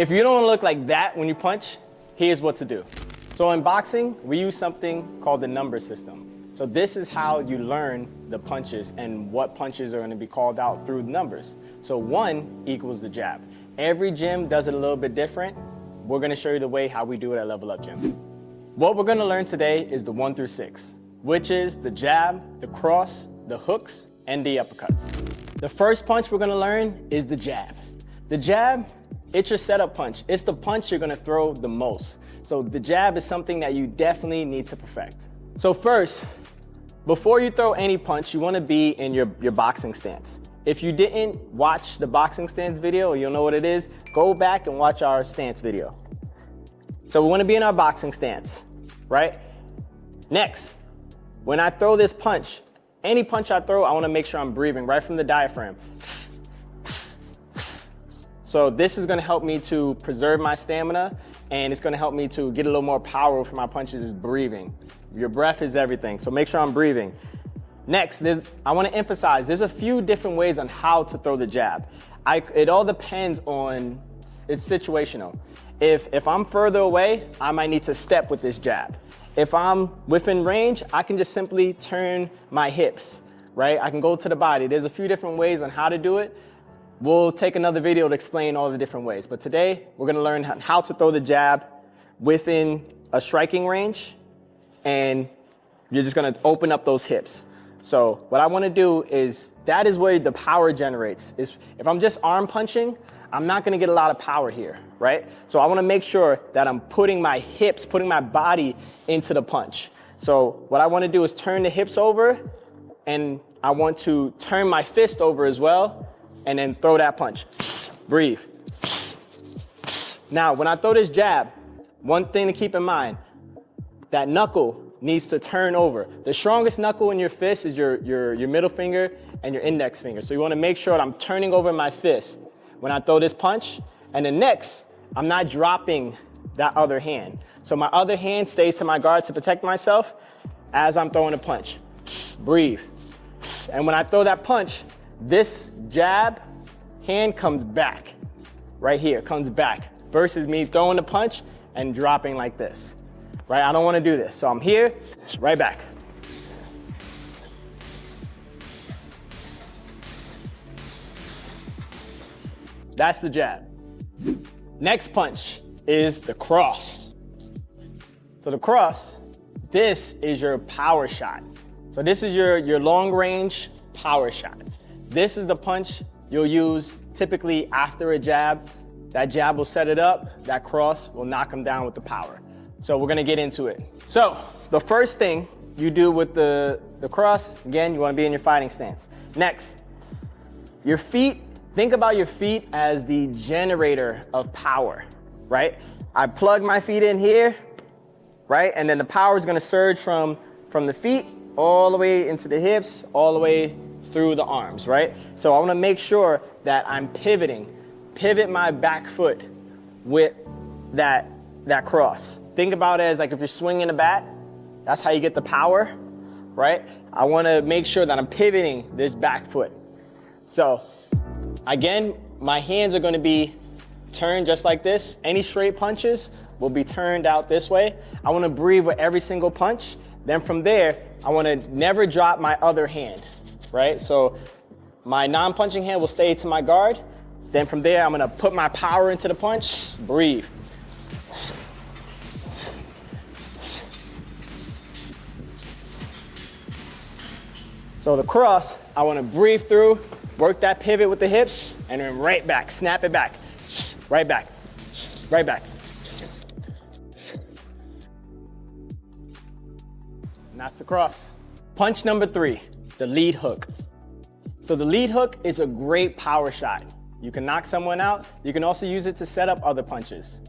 If you don't look like that when you punch, here's what to do. So in boxing, we use something called the number system. So this is how you learn the punches and what punches are going to be called out through the numbers. So 1 equals the jab. Every gym does it a little bit different. We're going to show you the way how we do it at Level Up Gym. What we're going to learn today is the 1 through 6, which is the jab, the cross, the hooks, and the uppercuts. The first punch we're going to learn is the jab. The jab, it's your setup punch. It's the punch you're going to throw the most. So the jab is something that you definitely need to perfect. So first, before you throw any punch, you want to be in your boxing stance. If you didn't watch the boxing stance video, or you'll know what it is, go back and watch our stance video. So we want to be in our boxing stance, right? Next, when I throw this punch, any punch I throw, I want to make sure I'm breathing right from the diaphragm. So this is going to help me to preserve my stamina, and it's going to help me to get a little more power for my punches is breathing. Your breath is everything, so make sure I'm breathing. Next, I want to emphasize, there's a few different ways on how to throw the jab. It all depends on, it's situational. If I'm further away, I might need to step with this jab. If I'm within range, I can just simply turn my hips, right? I can go to the body. There's a few different ways on how to do it. We'll take another video to explain all the different ways. But today, we're going to learn how to throw the jab within a striking range, and you're just going to open up those hips. So what I want to do is, that is where the power generates. If I'm just arm punching, I'm not going to get a lot of power here, right? So I want to make sure that I'm putting my hips, putting my body into the punch. So what I want to do is turn the hips over, and I want to turn my fist over as well, and then throw that punch. Breathe. Now, when I throw this jab, one thing to keep in mind, that knuckle needs to turn over. The strongest knuckle in your fist is your middle finger and your index finger. So you want to make sure that I'm turning over my fist when I throw this punch. And then next, I'm not dropping that other hand. So my other hand stays to my guard to protect myself as I'm throwing a punch. Breathe. And when I throw that punch, this jab hand comes back, right here, comes back, versus me throwing the punch and dropping like this, right? I don't want to do this. So I'm here, right back. That's the jab. Next punch is the cross. So the cross, this is your power shot. So this is your long range power shot. This is the punch you'll use typically after a jab. That jab will set it up, that cross will knock him down with the power. So we're gonna get into it. So the first thing you do with the cross, again, you wanna be in your fighting stance. Next, your feet, think about your feet as the generator of power, right? I plug my feet in here, right? And then the power is gonna surge from the feet all the way into the hips, all the way through the arms, right? So I want to make sure that I'm pivot my back foot with that cross. Think about it as like if you're swinging a bat, that's how you get the power, right? I want to make sure that I'm pivoting this back foot. So again, my hands are going to be turned just like this. Any straight punches will be turned out this way. I want to breathe with every single punch. Then from there, I want to never drop my other hand. Right? So my non-punching hand will stay to my guard. Then from there, I'm gonna put my power into the punch, breathe. So the cross, I wanna breathe through, work that pivot with the hips, and then right back, snap it back, right back, right back. And that's the cross. Punch number 3. The lead hook. So the lead hook is a great power shot. You can knock someone out. You can also use it to set up other punches.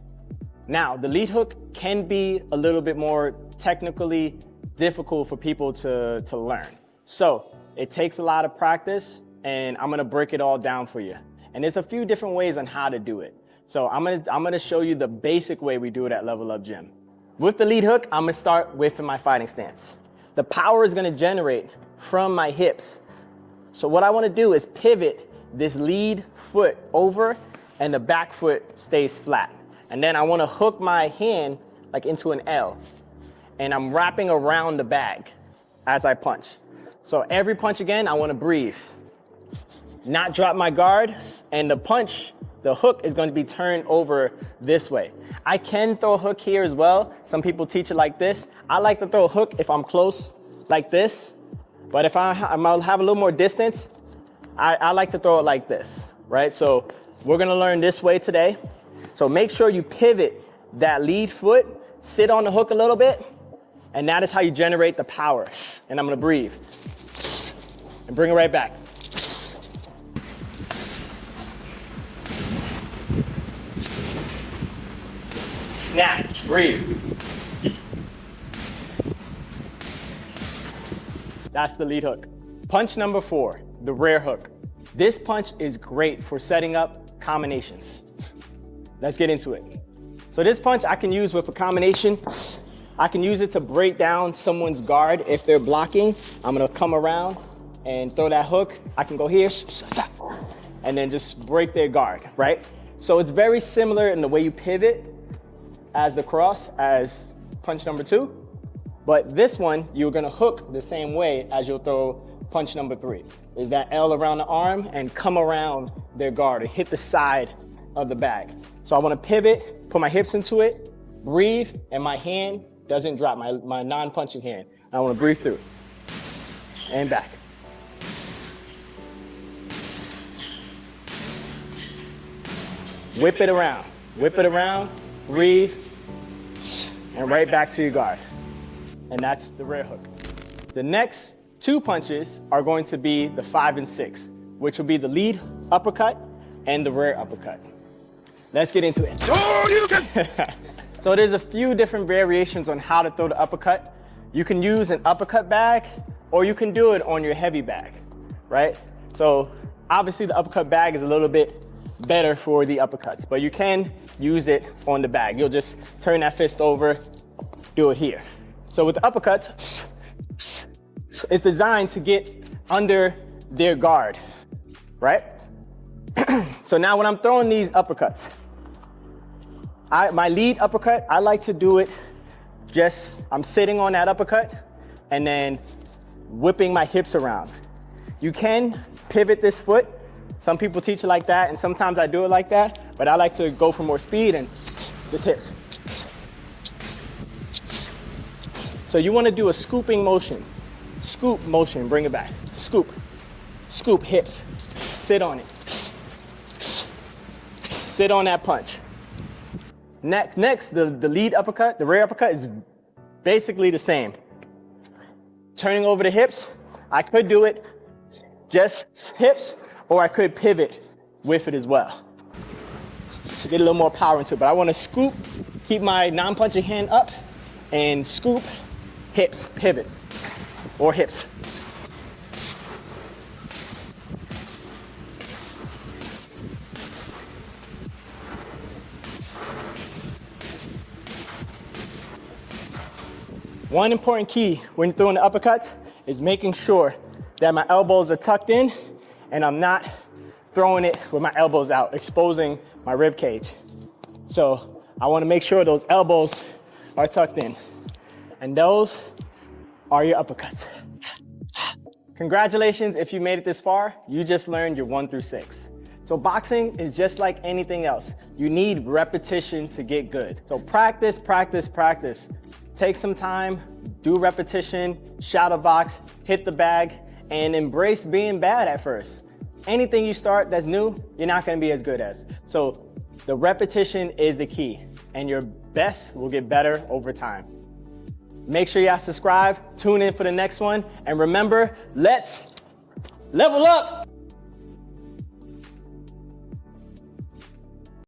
Now, the lead hook can be a little bit more technically difficult for people to learn. So it takes a lot of practice, and I'm gonna break it all down for you. And there's a few different ways on how to do it. So I'm gonna show you the basic way we do it at Level Up Gym. With the lead hook, I'm gonna start with my fighting stance. The power is gonna generate from my hips. So what I wanna do is pivot this lead foot over and the back foot stays flat. And then I wanna hook my hand like into an L, and I'm wrapping around the bag as I punch. So every punch again, I wanna breathe, not drop my guard, and the punch, the hook is gonna be turned over this way. I can throw a hook here as well. Some people teach it like this. I like to throw a hook if I'm close like this, but if I'll have a little more distance, I like to throw it like this, right? So we're gonna learn this way today. So make sure you pivot that lead foot, sit on the hook a little bit, and that is how you generate the power. And I'm gonna breathe, and bring it right back. Snap, breathe. That's the lead hook. Punch number 4, the rear hook. This punch is great for setting up combinations. Let's get into it. So this punch I can use with a combination. I can use it to break down someone's guard if they're blocking. I'm gonna come around and throw that hook. I can go here, and then just break their guard, right? So it's very similar in the way you pivot as the cross as punch number 2. But this one, you're gonna hook the same way as you'll throw punch number 3. Is that L around the arm and come around their guard and hit the side of the bag. So I wanna pivot, put my hips into it, breathe, and my hand doesn't drop, my non-punching hand. I wanna breathe through, and back. Whip it around, breathe, and right back to your guard. And that's the rear hook. The next 2 punches are going to be the 5 and 6, which will be the lead uppercut and the rear uppercut. Let's get into it. So there's a few different variations on how to throw the uppercut. You can use an uppercut bag, or you can do it on your heavy bag, right? So obviously the uppercut bag is a little bit better for the uppercuts, but you can use it on the bag. You'll just turn that fist over, do it here. So with the uppercut, it's designed to get under their guard, right? So now when I'm throwing these uppercuts, my lead uppercut, I like to do it I'm sitting on that uppercut and then whipping my hips around. You can pivot this foot. Some people teach it like that, and sometimes I do it like that, but I like to go for more speed and just hips. So you wanna do a scooping motion. Scoop motion, bring it back. Scoop, scoop, hips, sit on it. Sit on that punch. Next, the lead uppercut, the rear uppercut is basically the same. Turning over the hips, I could do it just hips, or I could pivot with it as well to get a little more power into it. But I want to scoop, keep my non-punching hand up, and scoop, hips, pivot, or hips. One important key when throwing the uppercuts is making sure that my elbows are tucked in and I'm not throwing it with my elbows out, exposing my rib cage. So I want to make sure those elbows are tucked in. And those are your uppercuts. Congratulations if you made it this far. You just learned your 1 through 6. So boxing is just like anything else. You need repetition to get good. So practice, practice, practice. Take some time, do repetition, shadow box, hit the bag, and embrace being bad at first. Anything you start that's new, you're not gonna be as good as. So the repetition is the key, and your best will get better over time. Make sure y'all subscribe, tune in for the next one, and remember, let's level up!